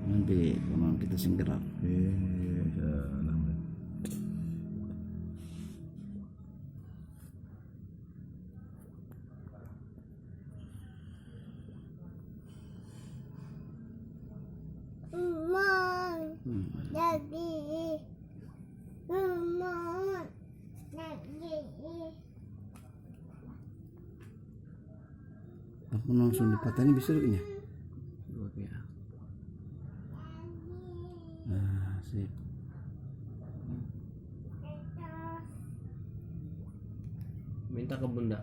Nanti kalau kita singgerak. Aku langsung dipatani bisa dulunya. Oke. Nah, sip. Minta ke bunda.